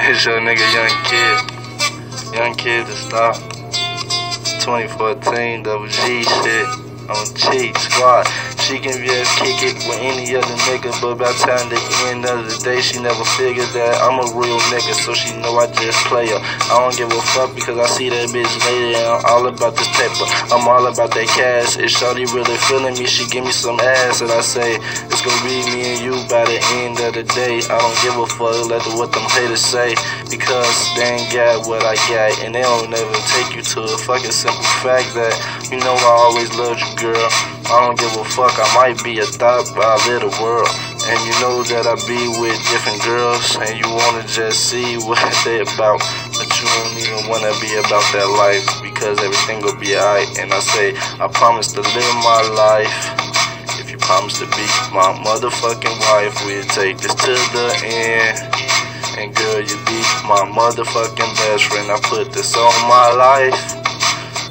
It's your nigga Young Kid to stop. 2014 double G shit on Cheat Squad. She can just kick it with any other nigga, but by the time the end of the day, she never figured that I'm a real nigga, so she know I just play her. I don't give a fuck because I see that bitch later, and I'm all about this paper. I'm all about that cash. If shawty really feeling me, she give me some ass, and I say it's gonna be me and you by the end of the day. I don't give a fuck what them haters say, because they ain't got what I got, and they don't ever take you to a fucking simple fact that you know I always loved you, girl. I don't give a fuck, I might be a thought, but I live the world. And you know that I be with different girls, and you wanna just see what they about, but you don't even wanna be about that life, because everything will be alright. And I say, I promise to live my life. If you promise to be my motherfucking wife, we'll take this to the end. And girl, you be my motherfucking best friend. I put this on my life.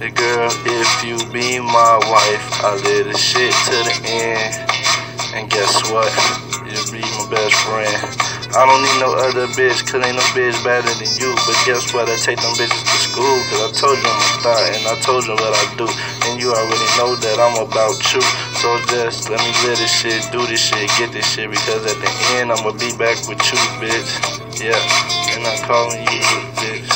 Girl, if you be my wife, I live this shit to the end. And guess what? You'll be my best friend. I don't need no other bitch, cause ain't no bitch better than you. But guess what? I take them bitches to school, cause I told you I'm a thot, and I told you what I do. And you already know that I'm about you. So just let me live this shit, do this shit, get this shit, because at the end I'ma be back with you, bitch. Yeah, and I'm calling you, bitch.